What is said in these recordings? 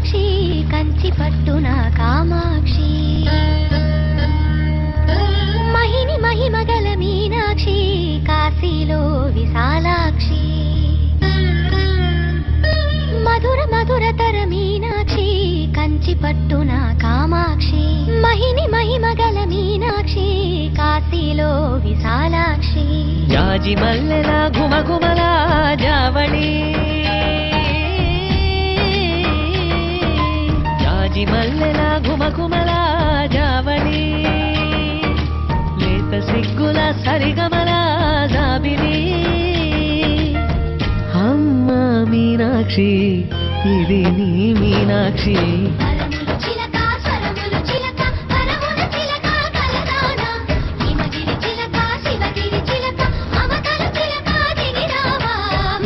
మీనాక్షి కంచి పట్టున కామాక్షి మహిని మహిమగల మీనాక్షి కాశీలో విశాలాక్షి మధుర మధురతర మీనాక్షి కంచి పట్టున కామాక్షి మహిని మహిమగల మీనాక్షి కాశీలో విశాలాక్షి జాజి మల్లెల ఘుమఘుమల జావళి జాజి మల్లెల ఘుమఘుమల జావళి లేత సిగ్గుల సరిగమల జాబిలి అమ్మ మీనాక్షి ఇది నీ మీనాక్షి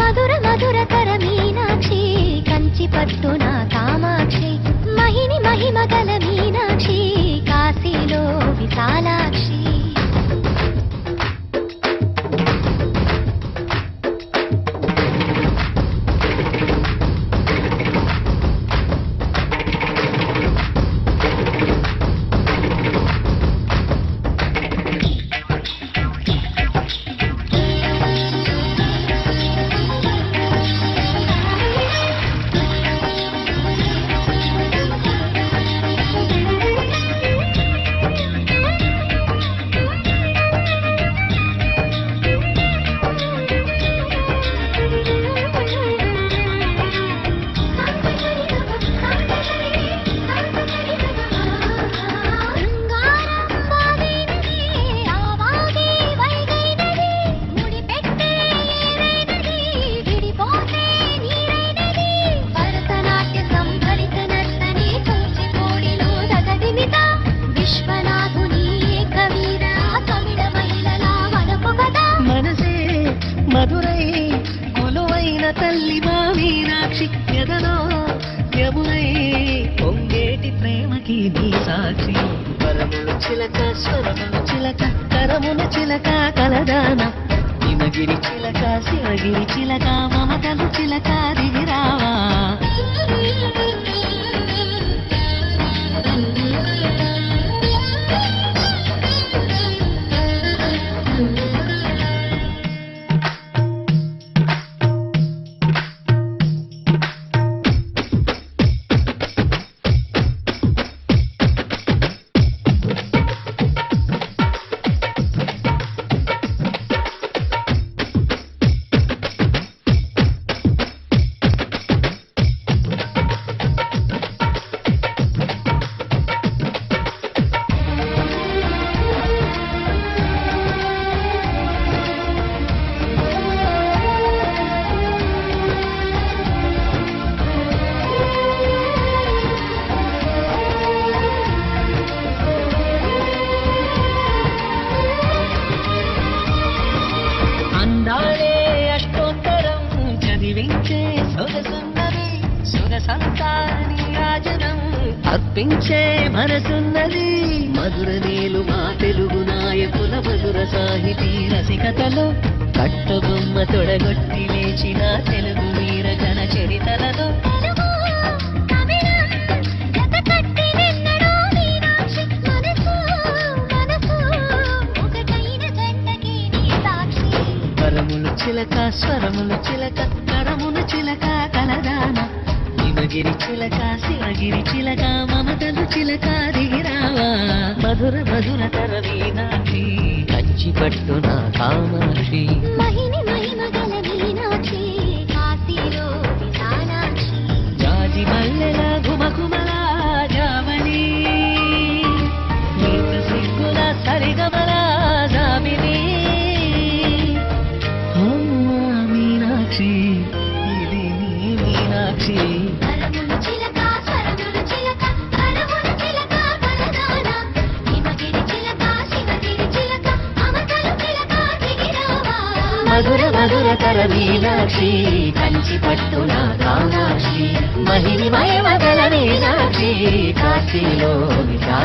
మధుర మధురతర మీనాక్షి కంచి పట్టున కామాక్షి మహిని మహిమగల మీనాక్షి కాశీలో విశాలాక్షి మధురై కొలువైన తల్లి మా మీనాక్షి ఎదలో యమునై పొంగేటి ప్రేమకి నీ సాక్షి వరములు చిలక స్వరములు చిలక కరమున చిలక కలదాన హిమగిరి చిలక శివగిరి చిలక మమతలు చిలక దిగిరావా అర్పించే మనసున్నది మధుర నీలు మా తెలుగు నాయకుల మధుర సాహితీ రసికతలో కట్టబొమ్మ తొడగొట్టి లేచిన తెలుగు వీర జన చరితలలో వరములు చిలక స్వరములు చిలక కరమున చిలక కలదాన హిమగిరి చిలక శివగిరి చిలక మమతలు చిలక దిగిరావా మధుర మధుర తర మీనాక్షి కంచి పట్టున కామాక్షి మహిని మహిమగల మీనాక్షి కాశీలో విశాలాక్షి జాజి మల్లెల ఘుమఘుమల జావళి లేత సిగ్గుల సరిగమల జాబిలి అమ్మ మీనాక్షి ఇది నీ మీనాక్షి మధుర మధురతర మీనాక్షి కంచి పట్టున కామాక్షి మహిని మహిమగల మీనాక్షి కాశీలో విశాలాక్షి